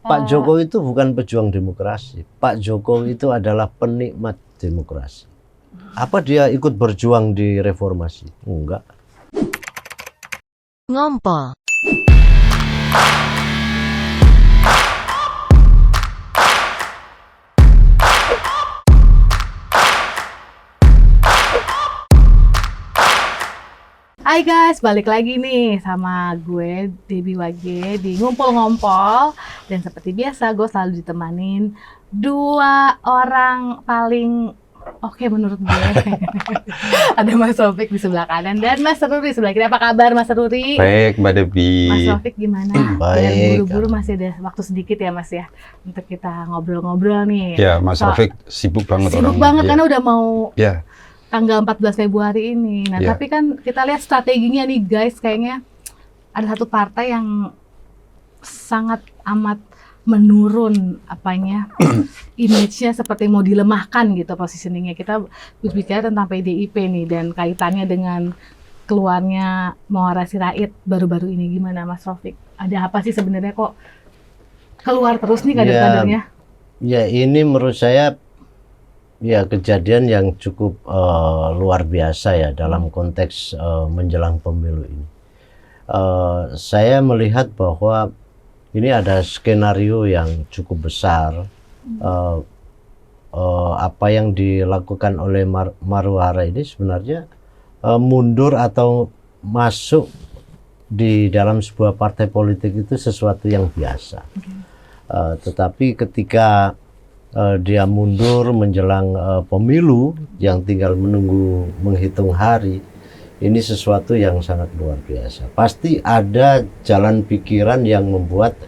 Pak Jokowi itu bukan pejuang demokrasi. Pak Jokowi itu adalah penikmat demokrasi. Apa dia ikut berjuang di reformasi? Enggak. Ngompol. Hai guys, balik lagi nih sama gue Debbie Wage di Ngumpul-Ngompol. Dan seperti biasa gue selalu ditemanin dua orang paling oke menurut gue. Ada Mas Taufik di sebelah kanan dan Mas Ruri sebelah kiri. Apa kabar Mas Ruri? Baik, Mbak Debbie. Mas Taufik gimana? Baik. Dan buru-buru masih ada waktu sedikit ya Mas ya untuk kita ngobrol-ngobrol nih. Ya, Mas Taufik sibuk banget Sibuk orangnya. banget Ya. karena udah mau Ya, tanggal 14 Februari ini. Nah, Ya. tapi kan kita lihat strateginya nih guys, kayaknya ada satu partai yang sangat amat menurun apanya image-nya, seperti mau dilemahkan gitu positioning-nya. Kita berbicara tentang PDIP nih dan kaitannya dengan keluarnya Muara Sirait baru-baru ini. Gimana Mas Taufik? Ada apa sih sebenarnya kok keluar terus nih kader-kadernya? Ya ini menurut saya ya kejadian yang cukup luar biasa ya dalam konteks menjelang pemilu ini. Saya melihat bahwa ini ada skenario yang cukup besar. Apa yang dilakukan oleh Maruhara ini sebenarnya mundur atau masuk di dalam sebuah partai politik itu sesuatu yang biasa. Tetapi ketika dia mundur menjelang pemilu yang tinggal menunggu menghitung hari, ini sesuatu yang sangat luar biasa. Pasti ada jalan pikiran yang membuat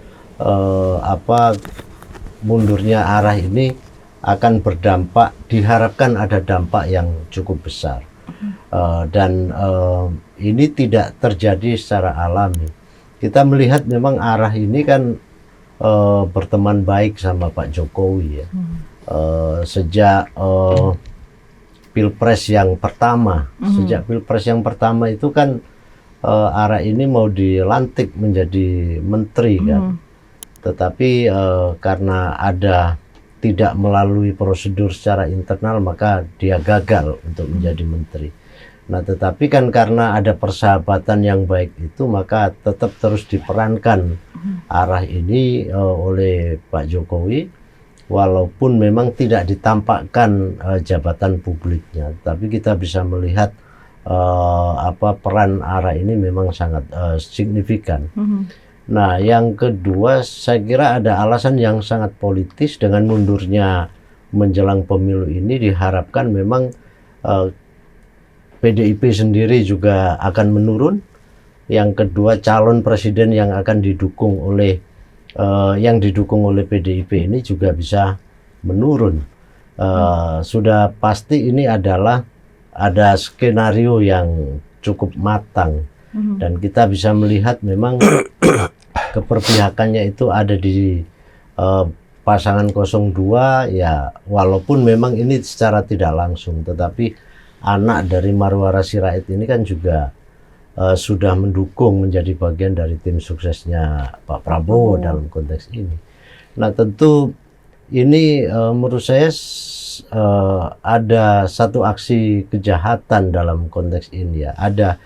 mundurnya arah ini akan berdampak, diharapkan ada dampak yang cukup besar. Dan ini tidak terjadi secara alami. Kita melihat memang arah ini kan berteman baik sama Pak Jokowi ya. Sejak Pilpres yang pertama, sejak Pilpres yang pertama itu kan arah ini mau dilantik menjadi menteri kan. Tetapi karena ada tidak melalui prosedur secara internal maka dia gagal untuk menjadi menteri. Nah, tetapi kan karena ada persahabatan yang baik itu maka tetap terus diperankan arah ini oleh Pak Jokowi. Walaupun memang tidak ditampakkan jabatan publiknya, tapi kita bisa melihat peran arah ini memang sangat signifikan. Nah, yang kedua saya kira ada alasan yang sangat politis dengan mundurnya menjelang pemilu ini diharapkan memang PDIP sendiri juga akan menurun. Yang kedua calon presiden yang akan didukung oleh PDIP ini juga bisa menurun. Sudah pasti ini adalah ada skenario yang cukup matang dan kita bisa melihat memang keperpihakannya itu ada di pasangan 02 ya, walaupun memang ini secara tidak langsung, tetapi anak dari Maruhara Sirait ini kan juga sudah mendukung menjadi bagian dari tim suksesnya Pak Prabowo dalam konteks ini. Nah, tentu ini menurut saya ada satu aksi kejahatan dalam konteks ini ya. Ada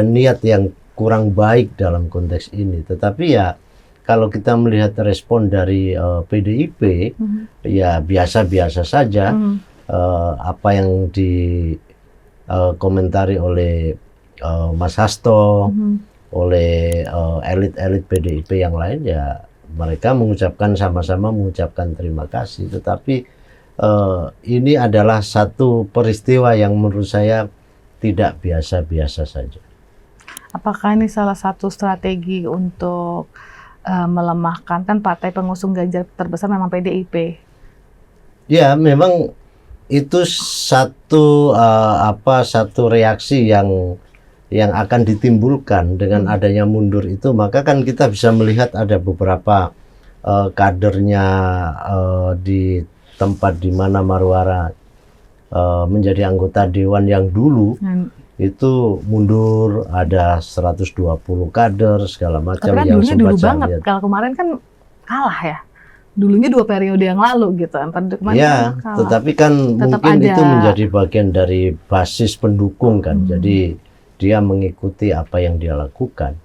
niat yang kurang baik dalam konteks ini. Tetapi ya kalau kita melihat respon dari PDIP ya biasa-biasa saja. Apa yang dikomentari oleh Mas Hasto, oleh elit-elit PDIP yang lain ya mereka sama-sama mengucapkan terima kasih. Tetapi ini adalah satu peristiwa yang menurut saya tidak biasa-biasa saja. Apakah ini salah satu strategi untuk melemahkan, kan partai pengusung Ganjar terbesar memang PDIP? Ya, memang itu satu reaksi yang akan ditimbulkan dengan adanya mundur itu. Maka kan kita bisa melihat ada beberapa kadernya di tempat di mana Maruhara menjadi anggota dewan yang dulu itu mundur, ada 120 kader segala macam tapi kan yang dulu sempat saya banget. lihat. Kalau kemarin kan kalah ya. Dulunya 2 periode yang lalu gitu. Kemarin Ya, kalah. tetapi kan Tetap mungkin ada. itu menjadi bagian dari basis pendukung kan. Jadi dia mengikuti apa yang dia lakukan.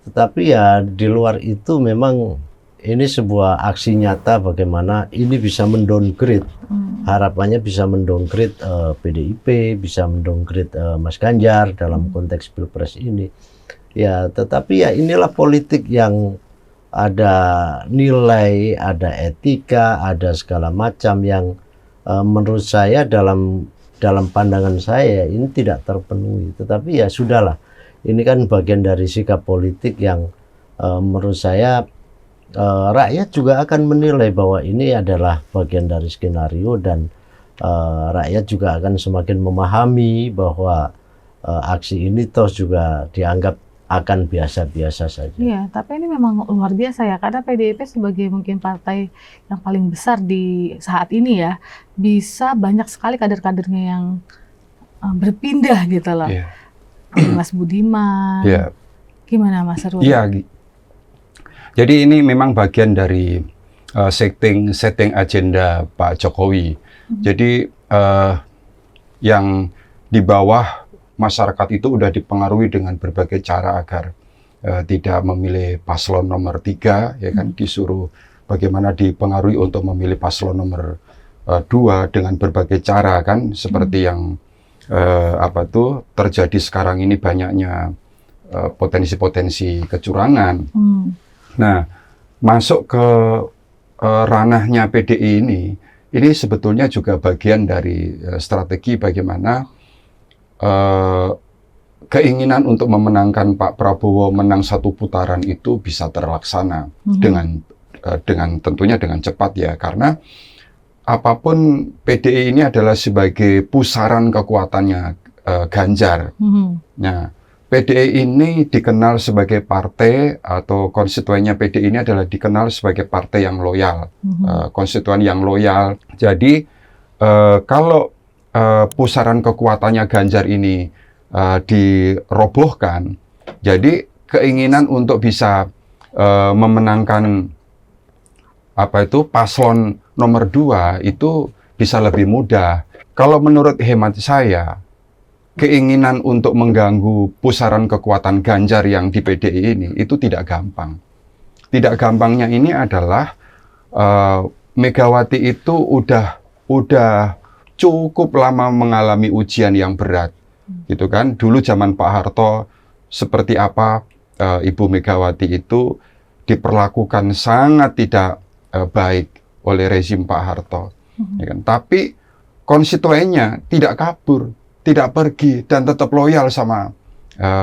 Tetapi ya di luar itu memang ini sebuah aksi nyata bagaimana ini bisa mendowngrade. Harapannya bisa mendowngrade PDIP, bisa mendowngrade Mas Ganjar dalam konteks Pilpres ini. Ya, tetapi ya inilah politik yang ada nilai, ada etika, ada segala macam yang menurut saya dalam pandangan saya ini tidak terpenuhi. Tetapi ya sudahlah, ini kan bagian dari sikap politik yang menurut saya rakyat juga akan menilai bahwa ini adalah bagian dari skenario dan rakyat juga akan semakin memahami bahwa aksi ini toh juga dianggap akan biasa-biasa saja. Iya, tapi ini memang luar biasa ya, karena PDIP sebagai mungkin partai yang paling besar di saat ini ya, bisa banyak sekali kader-kadernya yang berpindah gitu loh. Iya. Mas Budiman, Iya. gimana Mas Rudi? Iya. Jadi ini memang bagian dari setting agenda Pak Jokowi. Jadi yang di bawah masyarakat itu udah dipengaruhi dengan berbagai cara agar tidak memilih paslon nomor 3, ya kan, disuruh bagaimana dipengaruhi untuk memilih paslon nomor 2 dengan berbagai cara kan, seperti yang terjadi sekarang ini, banyaknya potensi-potensi kecurangan. Nah, masuk ke ranahnya PDI ini sebetulnya juga bagian dari strategi bagaimana keinginan untuk memenangkan Pak Prabowo menang 1 putaran itu bisa terlaksana dengan tentunya dengan cepat ya, karena apapun PDI ini adalah sebagai pusaran kekuatannya Ganjar. Nah, PDI ini dikenal sebagai partai atau konstituennya PDI ini adalah dikenal sebagai partai yang loyal, konstituen yang loyal. Jadi kalau pusaran kekuatannya Ganjar ini dirobohkan, jadi keinginan untuk bisa memenangkan paslon nomor 2 itu bisa lebih mudah. Kalau menurut hemat saya, keinginan untuk mengganggu pusaran kekuatan Ganjar yang di PDI ini itu tidak gampang. Tidak gampangnya ini adalah Megawati itu udah cukup lama mengalami ujian yang berat, gitu kan. Dulu zaman Pak Harto seperti apa Ibu Megawati itu diperlakukan sangat tidak baik oleh rezim Pak Harto, ya kan. Tapi konstituennya tidak kabur, tidak pergi, dan tetap loyal sama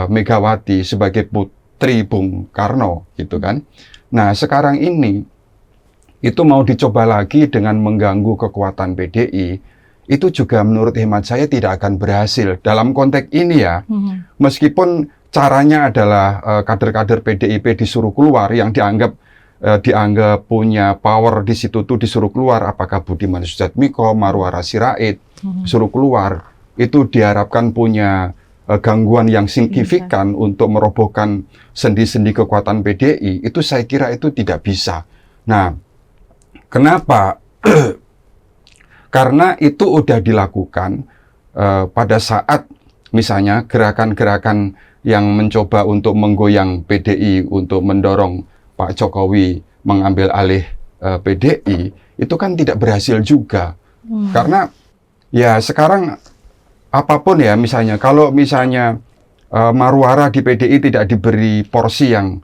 Megawati sebagai putri Bung Karno, gitu kan. Nah, sekarang ini itu mau dicoba lagi dengan mengganggu kekuatan PDI. Itu juga menurut hemat saya tidak akan berhasil. Dalam konteks ini ya, meskipun caranya adalah kader-kader PDIP disuruh keluar, yang dianggap punya power di situ tuh disuruh keluar, apakah Budiman Sujatmiko, Marwara Sirait, suruh keluar, itu diharapkan punya gangguan yang signifikan untuk merobohkan sendi-sendi kekuatan PDI, itu saya kira itu tidak bisa. Nah, kenapa? Karena itu udah dilakukan pada saat misalnya gerakan-gerakan yang mencoba untuk menggoyang PDI, untuk mendorong Pak Jokowi mengambil alih PDI, itu kan tidak berhasil juga. Karena ya sekarang apapun ya, misalnya kalau misalnya Marwara di PDI tidak diberi porsi yang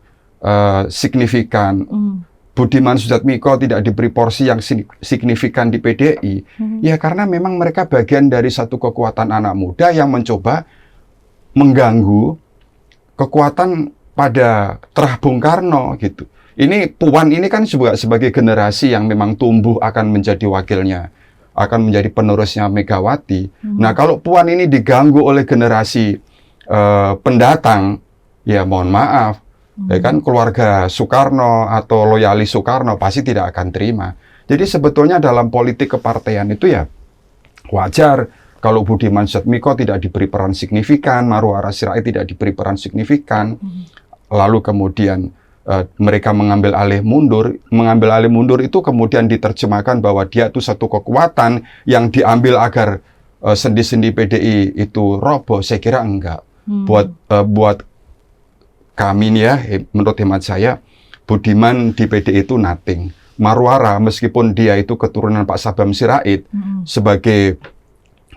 signifikan, Budiman Sujatmiko tidak diberi porsi yang signifikan di PDI, ya karena memang mereka bagian dari satu kekuatan anak muda yang mencoba mengganggu kekuatan pada terah Bung Karno gitu. Ini Puan ini kan sebagai generasi yang memang tumbuh akan menjadi wakilnya, akan menjadi penerusnya Megawati. Nah, kalau Puan ini diganggu oleh generasi pendatang, ya mohon maaf, ya kan, keluarga Soekarno atau loyalis Soekarno pasti tidak akan terima. Jadi sebetulnya dalam politik kepartaian itu ya wajar kalau Budiman Sujatmiko tidak diberi peran signifikan, Marwara Sirait tidak diberi peran signifikan, lalu kemudian mereka mengambil alih mundur itu kemudian diterjemahkan bahwa dia itu satu kekuatan yang diambil agar sendi-sendi PDI itu roboh. Saya kira enggak. Buat kami nih ya, menurut hemat saya, Budiman di PDI itu nothing. Marwara meskipun dia itu keturunan Pak Sabam Sirait sebagai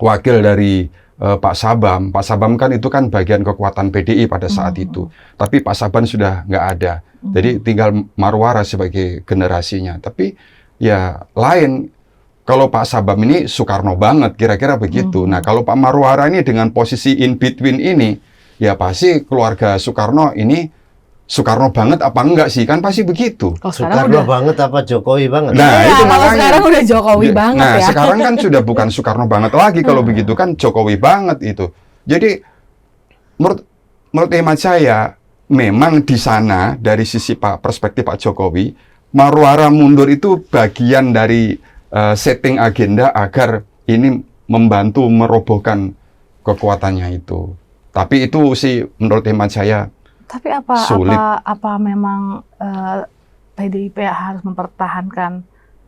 wakil dari Pak Sabam kan itu kan bagian kekuatan PDI pada saat itu. Tapi Pak Sabam sudah nggak ada. Jadi tinggal Marwara sebagai generasinya. Tapi ya lain, kalau Pak Sabam ini Soekarno banget, kira-kira begitu. Nah kalau Pak Marwara ini dengan posisi in between ini, ya pasti keluarga Soekarno ini Soekarno banget apa enggak sih? Kan pasti begitu. Soekarno banget apa Jokowi banget? Nah, itu makanya. Sekarang udah Jokowi banget nah, ya. sekarang kan sudah bukan Soekarno banget lagi. Kalau begitu kan Jokowi banget itu. Jadi, menurut hemat saya, memang di sana, dari sisi perspektif Pak Jokowi, Marwara mundur itu bagian dari setting agenda agar ini membantu merobohkan kekuatannya itu. Tapi itu sih menurut hemat saya, tapi sulit. apa memang PDIP harus mempertahankan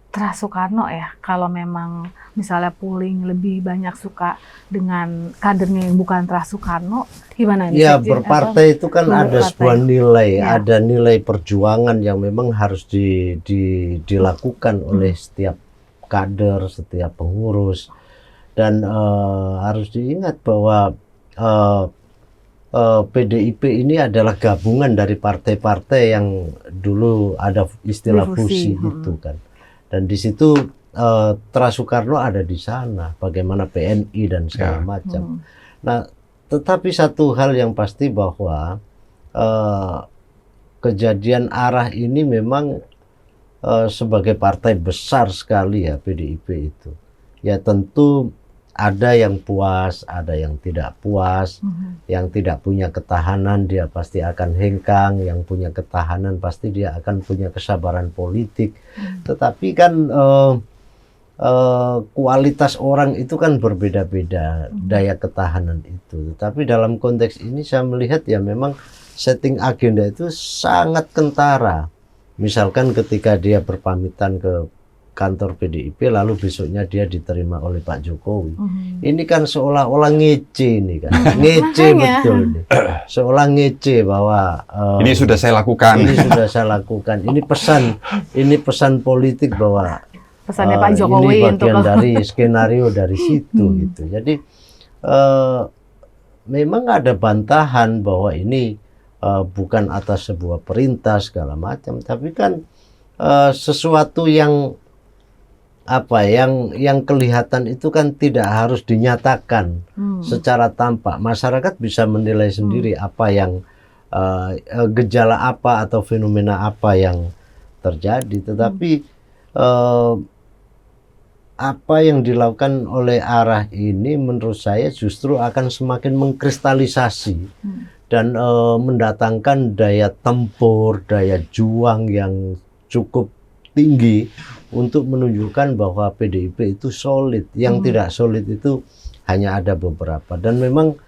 trust Soekarno ya? Kalau memang misalnya polling lebih banyak suka dengan kadernya yang bukan trust Soekarno, gimana nih? Ya, berpartai itu kan ada sebuah nilai, ada nilai perjuangan yang memang harus dilakukan oleh setiap kader, setiap pengurus, dan harus diingat bahwa PDIP ini adalah gabungan dari partai-partai yang dulu ada istilah fusi itu kan, dan di situ trust Soekarno ada di sana, bagaimana PNI dan segala macam. Nah, tetapi satu hal yang pasti bahwa kejadian arah ini memang sebagai partai besar sekali ya PDIP itu, ya tentu ada yang puas, ada yang tidak puas, yang tidak punya ketahanan dia pasti akan hengkang, yang punya ketahanan pasti dia akan punya kesabaran politik. Tetapi kan kualitas orang itu kan berbeda-beda, daya ketahanan itu. Tetapi dalam konteks ini saya melihat ya memang setting agenda itu sangat kentara. Misalkan ketika dia berpamitan ke kantor PDIP lalu besoknya dia diterima oleh Pak Jokowi. Ini kan seolah-olah ngece ini kan. Ngece betul nih. Seolah ngece bahwa ini sudah saya lakukan. Ini sudah saya lakukan. Ini pesan politik bahwa pesannya Pak Jokowi ini bagian dari skenario dari situ gitu. Jadi memang ada bantahan bahwa ini bukan atas sebuah perintah segala macam, tapi kan sesuatu yang yang kelihatan itu kan tidak harus dinyatakan secara tampak. Masyarakat bisa menilai sendiri apa yang gejala apa atau fenomena apa yang terjadi. Tetapi apa yang dilakukan oleh arah ini menurut saya justru akan semakin mengkristalisasi dan mendatangkan daya tempur, daya juang yang cukup tinggi untuk menunjukkan bahwa PDIP itu solid. Yang tidak solid itu hanya ada beberapa. Dan memang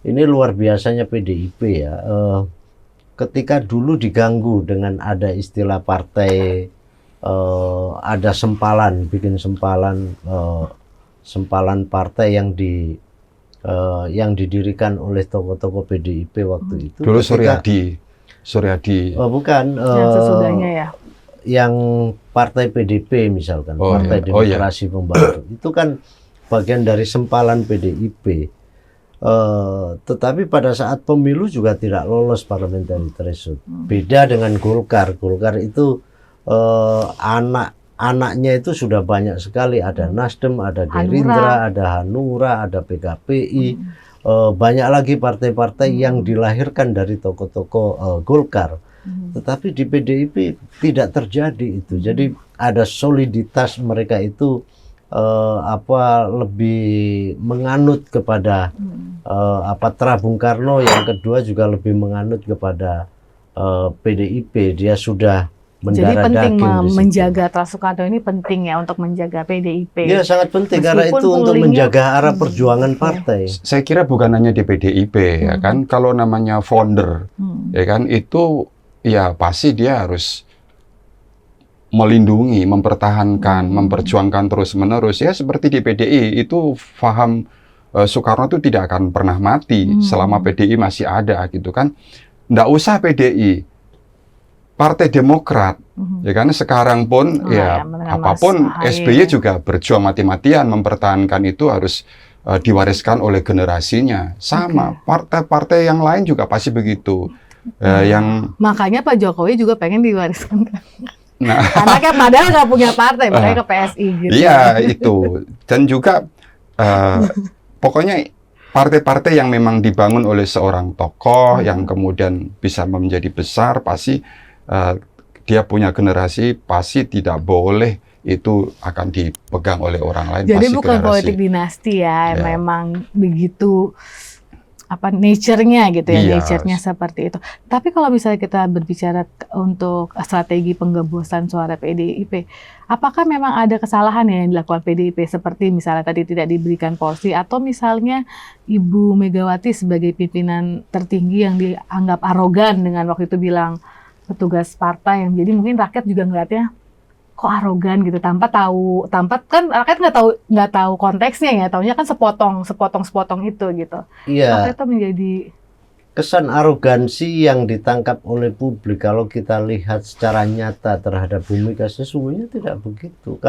ini luar biasanya PDIP ya. Ketika dulu diganggu dengan ada istilah partai, ada sempalan, bikin sempalan partai yang didirikan oleh tokoh-tokoh PDIP waktu itu. Dulu Suryadi. Bukan. Yang sesudahnya ya. Yang partai PDP misalkan, Partai Demokrasi Pembaru, itu kan bagian dari sempalan PDIP. Tetapi pada saat pemilu juga tidak lolos parliamentary threshold. Beda dengan Golkar. Golkar itu anak-anaknya itu sudah banyak sekali. Ada Nasdem, ada Gerindra, ada Hanura, ada PKPI. Banyak lagi partai-partai yang dilahirkan dari tokoh-tokoh Golkar. Tetapi di PDIP tidak terjadi itu. Jadi ada soliditas mereka itu lebih menganut kepada Bung Karno, yang kedua juga lebih menganut kepada PDIP. Dia sudah mendarah daging. Jadi penting menjaga trust Soekarno ini penting ya untuk menjaga PDIP. Ya sangat penting karena itu untuk menjaga arah perjuangan partai. Saya kira bukan hanya di PDIP ya kan, kalau namanya founder ya kan itu ya pasti dia harus melindungi, mempertahankan, memperjuangkan terus-menerus. Ya seperti di PDI, itu paham Soekarno itu tidak akan pernah mati selama PDI masih ada gitu kan. Nggak usah PDI, Partai Demokrat, ya kan sekarang pun apapun SBY juga berjuang mati-matian mempertahankan itu harus diwariskan oleh generasinya. Sama, partai-partai yang lain juga pasti begitu. Makanya Pak Jokowi juga pengen diwariskan. Nah, karena kan padahal nggak punya partai, makanya ke PSI gitu. Iya, itu. Dan juga pokoknya partai-partai yang memang dibangun oleh seorang tokoh yang kemudian bisa menjadi besar, pasti dia punya generasi, pasti tidak boleh itu akan dipegang oleh orang lain. Jadi pasti bukan generasi. politik dinasti ya, memang begitu nature-nya gitu ya, nature-nya seperti itu. Tapi kalau misalnya kita berbicara untuk strategi penggembosan suara PDIP, apakah memang ada kesalahan yang dilakukan PDIP seperti misalnya tadi tidak diberikan porsi, atau misalnya Ibu Megawati sebagai pimpinan tertinggi yang dianggap arogan dengan waktu itu bilang petugas partai, yang jadi mungkin rakyat juga ngeliatnya kok arogan gitu, tanpa kan rakyat nggak tahu konteksnya ya, taunya kan sepotong itu gitu. Iya. Apa itu menjadi kesan arogansi yang ditangkap oleh publik kalau kita lihat secara nyata terhadap Bu Mega sesungguhnya tidak begitu.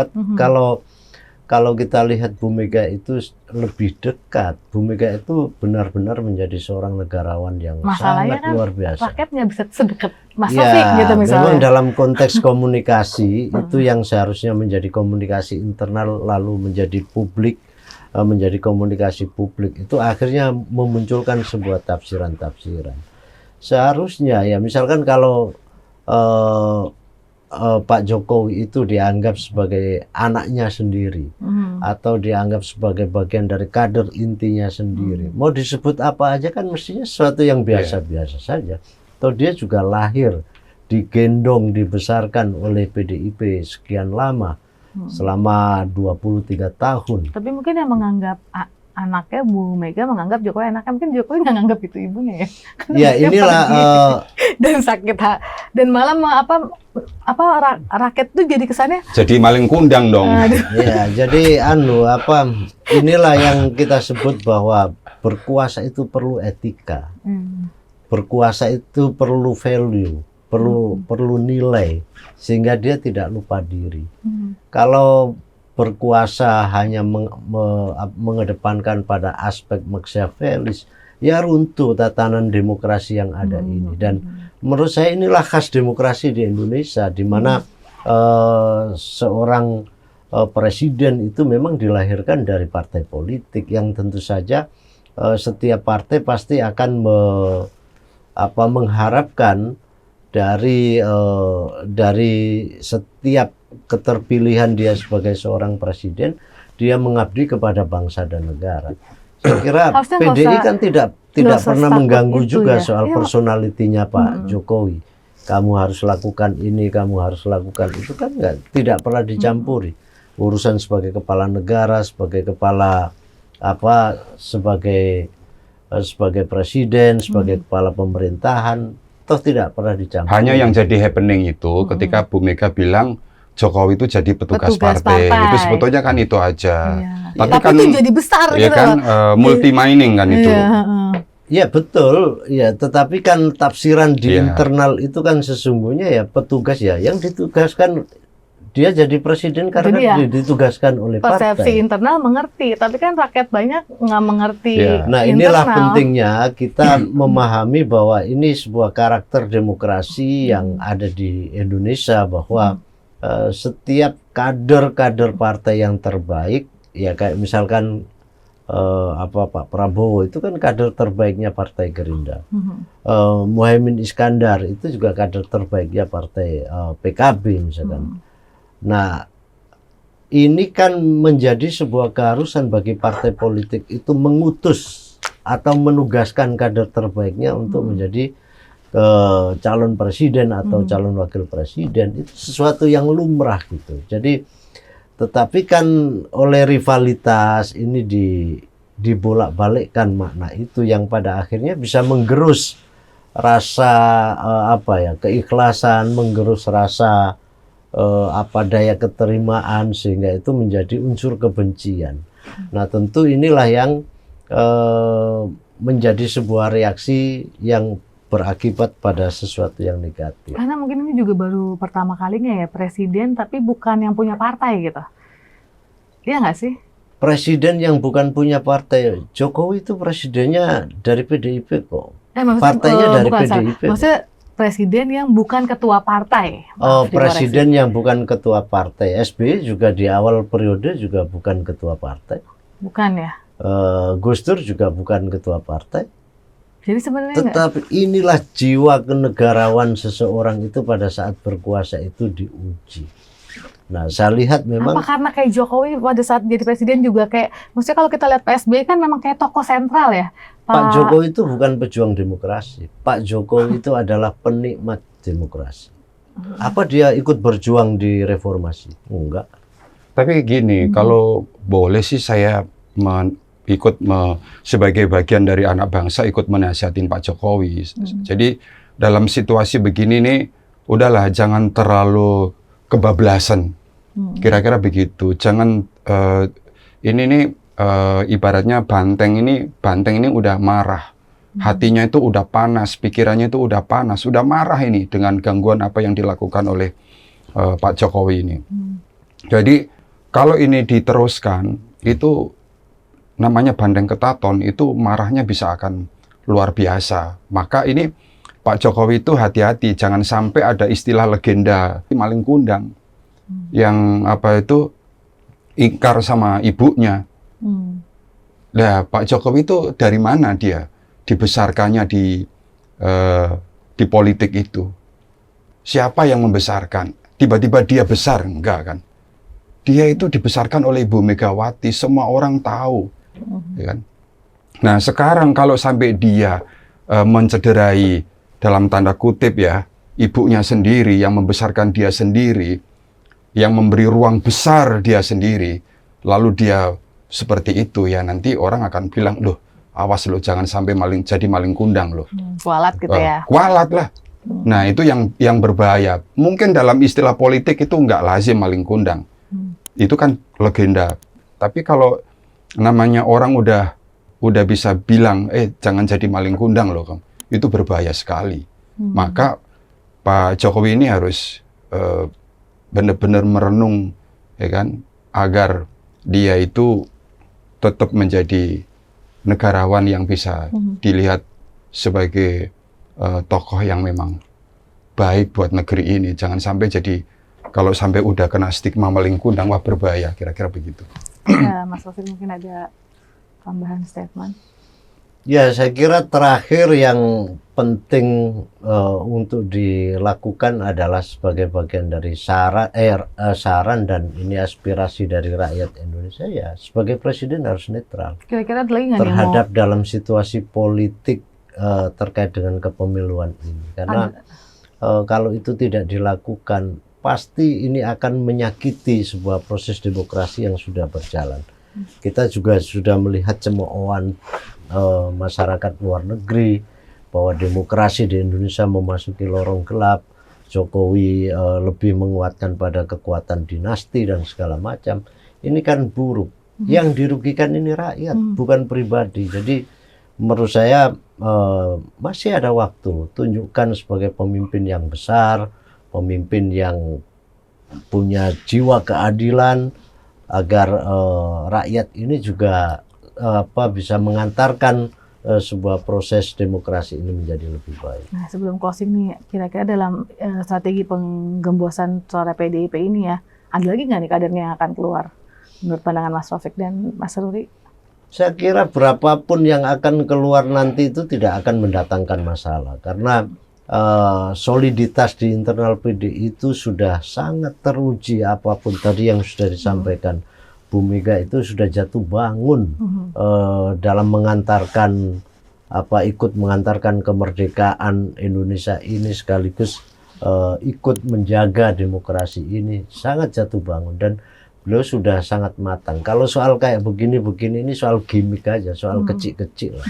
Kalau kita lihat Bu Mega itu lebih dekat, Bu Mega itu benar-benar menjadi seorang negarawan yang sangat luar biasa. Rakyat nggak bisa sedekat Mas Taufik gitu misalnya. Memang dalam konteks komunikasi itu yang seharusnya menjadi komunikasi internal lalu menjadi publik, menjadi komunikasi publik, itu akhirnya memunculkan sebuah tafsiran-tafsiran. Seharusnya ya misalkan kalau Pak Jokowi itu dianggap sebagai anaknya sendiri atau dianggap sebagai bagian dari kader intinya sendiri, mau disebut apa aja kan mestinya sesuatu yang biasa-biasa saja. Atau dia juga lahir, digendong, dibesarkan oleh PDIP sekian lama, selama 23 tahun. Tapi mungkin yang menganggap anaknya, Bu Mega menganggap Jokowi anaknya, mungkin Jokowi nggak nganggap itu ibunya ya. Ya inilah dan sakit dan malah rakyat tuh jadi kesannya jadi maling kundang dong. Ya, jadi inilah yang kita sebut bahwa berkuasa itu perlu etika. Berkuasa itu perlu value, perlu nilai sehingga dia tidak lupa diri. Kalau berkuasa hanya mengedepankan pada aspek machiavellis, ya runtuh tatanan demokrasi yang ada ini. Dan menurut saya inilah khas demokrasi di Indonesia, di mana seorang presiden itu memang dilahirkan dari partai politik yang tentu saja setiap partai pasti akan mengharapkan dari setiap keterpilihan dia sebagai seorang presiden, dia mengabdi kepada bangsa dan negara. Saya kira PDI kan tidak pernah mengganggu juga soal personalitinya Pak Jokowi. Kamu harus lakukan ini, kamu harus lakukan itu, kan tidak pernah dicampuri. Urusan sebagai kepala negara, sebagai kepala sebagai presiden, sebagai kepala pemerintahan, toh tidak pernah dicampuri. Hanya yang jadi happening itu ketika Bu Mega bilang Jokowi itu jadi petugas partai. Itu sebetulnya kan itu aja. Tapi kan itu jadi besar ya gitu kan multi mining kan itu. Ya betul, ya, tetapi kan tafsiran di internal itu kan sesungguhnya ya petugas ya yang ditugaskan, dia jadi presiden karena ditugaskan oleh partai. Persepsi internal mengerti, tapi kan rakyat banyak nggak mengerti. Nah inilah pentingnya kita memahami bahwa ini sebuah karakter demokrasi yang ada di Indonesia, bahwa setiap kader-kader partai yang terbaik, ya kayak misalkan Pak Prabowo itu kan kader terbaiknya Partai Gerindra. Muhaimin Iskandar itu juga kader terbaiknya Partai PKB misalkan. Nah, ini kan menjadi sebuah keharusan bagi partai politik itu mengutus atau menugaskan kader terbaiknya untuk menjadi calon presiden atau calon wakil presiden. Itu sesuatu yang lumrah gitu. Jadi tetapi kan oleh rivalitas ini dibolak-balikkan makna itu yang pada akhirnya bisa menggerus rasa keikhlasan, menggerus rasa daya keterimaan, sehingga itu menjadi unsur kebencian. Nah, tentu inilah yang menjadi sebuah reaksi yang berakibat pada sesuatu yang negatif. Karena mungkin ini juga baru pertama kalinya ya presiden tapi bukan yang punya partai gitu. Iya nggak sih? Presiden yang bukan punya partai. Jokowi itu presidennya dari PDIP kok. Partainya dari PDIP. Maksudnya presiden yang bukan ketua partai. Presiden yang bukan ketua partai. SBY juga di awal periode juga bukan ketua partai. Bukan ya? Gus Dur juga bukan ketua partai. Jadi sebenarnya tetapi inilah jiwa kenegarawan seseorang itu pada saat berkuasa itu diuji. Nah, saya lihat memang apa karena kayak Jokowi pada saat jadi presiden juga kayak, maksudnya kalau kita lihat Pak SBY kan memang kayak tokoh sentral ya. Pak Jokowi itu bukan pejuang demokrasi. Pak Jokowi itu adalah penikmat demokrasi. Apa dia ikut berjuang di reformasi? Enggak. Tapi gini, kalau boleh sih saya sebagai bagian dari anak bangsa ikut menasihatin Pak Jokowi. Jadi dalam situasi begini nih, udahlah jangan terlalu kebablasan. Kira-kira begitu. Jangan ini nih ibaratnya banteng ini udah marah. Hatinya itu udah panas, pikirannya itu udah panas, udah marah ini dengan gangguan apa yang dilakukan oleh Pak Jokowi ini. Jadi kalau ini diteruskan, itu namanya bandeng ketaton, itu marahnya bisa akan luar biasa. Maka ini Pak Jokowi itu hati-hati, jangan sampai ada istilah legenda maling kundang yang ingkar sama ibunya. Nah, Pak Jokowi itu dari mana dia dibesarkannya di politik itu? Siapa yang membesarkan? Tiba-tiba dia besar? Enggak kan? Dia itu dibesarkan oleh Ibu Megawati, semua orang tahu. Ya kan? Nah, sekarang kalau sampai dia mencederai dalam tanda kutip ya, ibunya sendiri, yang membesarkan dia sendiri, yang memberi ruang besar dia sendiri, lalu dia seperti itu ya, nanti orang akan bilang, loh, awas loh, jangan sampai jadi maling kundang loh. Kualat gitu ya. Kualat lah. Nah, itu yang berbahaya. Mungkin dalam istilah politik itu nggak lazim maling kundang. Itu kan legenda. Tapi kalau namanya orang udah bisa bilang, jangan jadi maling kundang loh, itu berbahaya sekali. Maka Pak Jokowi ini harus benar-benar merenung, ya kan, agar dia itu tetap menjadi negarawan yang bisa dilihat sebagai tokoh yang memang baik buat negeri ini. Jangan sampai kalau sampai udah kena stigma maling kundang, wah berbahaya, kira-kira begitu. Ya, Mas Taufik mungkin ada tambahan statement. Ya, saya kira terakhir yang penting untuk dilakukan adalah sebagai bagian dari saran dan ini aspirasi dari rakyat Indonesia, ya sebagai presiden harus netral. Kira-kira ada lagi nggak terhadap dalam situasi politik terkait dengan kepemiluan ini, karena kalau itu tidak dilakukan, pasti ini akan menyakiti sebuah proses demokrasi yang sudah berjalan. Kita juga sudah melihat cemoohan masyarakat luar negeri bahwa demokrasi di Indonesia memasuki lorong gelap. Jokowi lebih menguatkan pada kekuatan dinasti dan segala macam. Ini kan buruk. Yang dirugikan ini rakyat, bukan pribadi. Jadi menurut saya masih ada waktu. Tunjukkan sebagai pemimpin yang besar, pemimpin yang punya jiwa keadilan, agar rakyat ini juga bisa mengantarkan sebuah proses demokrasi ini menjadi lebih baik. Nah, sebelum closing nih, kira-kira dalam strategi penggembosan suara PDIP ini ya, ada lagi nggak nih kadernya yang akan keluar menurut pandangan Mas Taufik dan Mas Ruri? Saya kira berapapun yang akan keluar nanti itu tidak akan mendatangkan masalah, karena soliditas di internal PDI itu sudah sangat teruji. Apapun tadi yang sudah disampaikan, Bu Mega itu sudah jatuh bangun dalam mengantarkan ikut mengantarkan kemerdekaan Indonesia ini, sekaligus ikut menjaga demokrasi ini, sangat jatuh bangun dan beliau sudah sangat matang. Kalau soal kayak begini ini soal gimmick aja, soal kecil-kecil lah.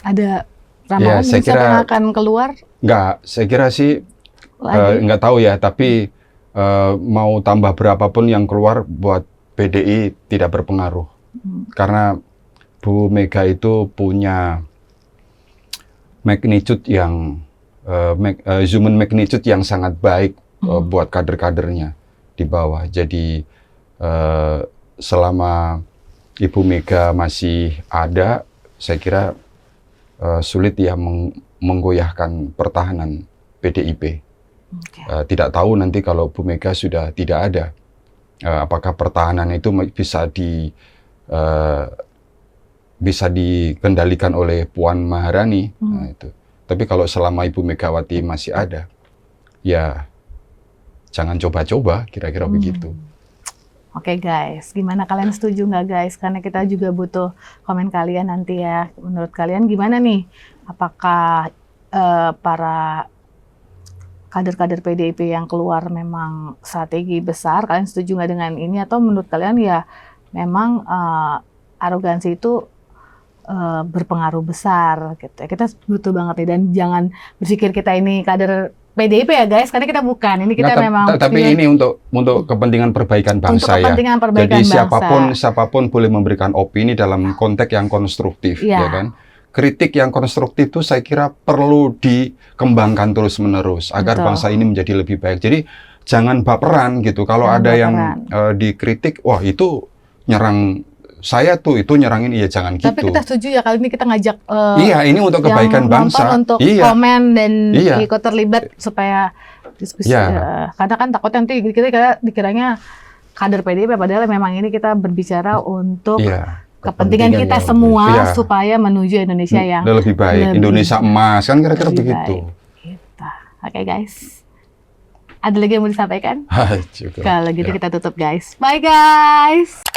Ada Ramalan saya siapa kira- yang akan keluar Enggak, saya kira sih lagi? nggak tahu ya, tapi mau tambah berapapun yang keluar buat PDI tidak berpengaruh. Karena Bu Mega itu punya magnitude yang human magnitude yang sangat baik buat kader-kadernya di bawah. Jadi selama Ibu Mega masih ada, saya kira sulit ya menggoyahkan pertahanan PDIP. Oke. Tidak tahu nanti kalau Bu Mega sudah tidak ada, apakah pertahanan itu bisa dikendalikan oleh Puan Maharani. Nah, itu. Tapi kalau selama Ibu Megawati masih ada, ya jangan coba-coba, kira-kira begitu. Oke guys, gimana kalian setuju nggak guys? Karena kita juga butuh komen kalian nanti ya. Menurut kalian gimana nih? Apakah para kader-kader PDIP yang keluar memang strategi besar? Kalian setuju nggak dengan ini? Atau menurut kalian ya memang arogansi itu berpengaruh besar gitu ya. Kita butuh banget nih, dan jangan berpikir kita ini kader PDIP ya guys, karena kita bukan. Ini kita memang tapi ini untuk kepentingan perbaikan bangsa, untuk kepentingan perbaikan Jadi bangsa. siapapun boleh memberikan opini dalam konteks yang konstruktif, Iya. ya kan? Kritik yang konstruktif itu saya kira perlu dikembangkan terus-menerus agar Betul. bangsa ini menjadi lebih baik. Jadi jangan baperan gitu. Kalau Jangan ada yang baperan. dikritik, wah itu nyerang saya tuh, itu nyerangin, iya jangan gitu. Tapi kita setuju ya, kali ini kita ngajak Iya, ini untuk kebaikan yang nonton bangsa. untuk Iya. komen dan Iya. ikut terlibat supaya diskusi. Iya. Karena kan takutnya nanti kita dikiranya kader PDIP, padahal memang ini kita berbicara untuk Iya. kepentingan kita yang semua Iya. supaya menuju Indonesia yang lebih baik, lebih Indonesia emas, kan kira-kira lebih begitu. baik. Gitu. Oke guys, ada lagi yang mau disampaikan? Cukup. Kalau gitu Ya. kita tutup guys. Bye guys.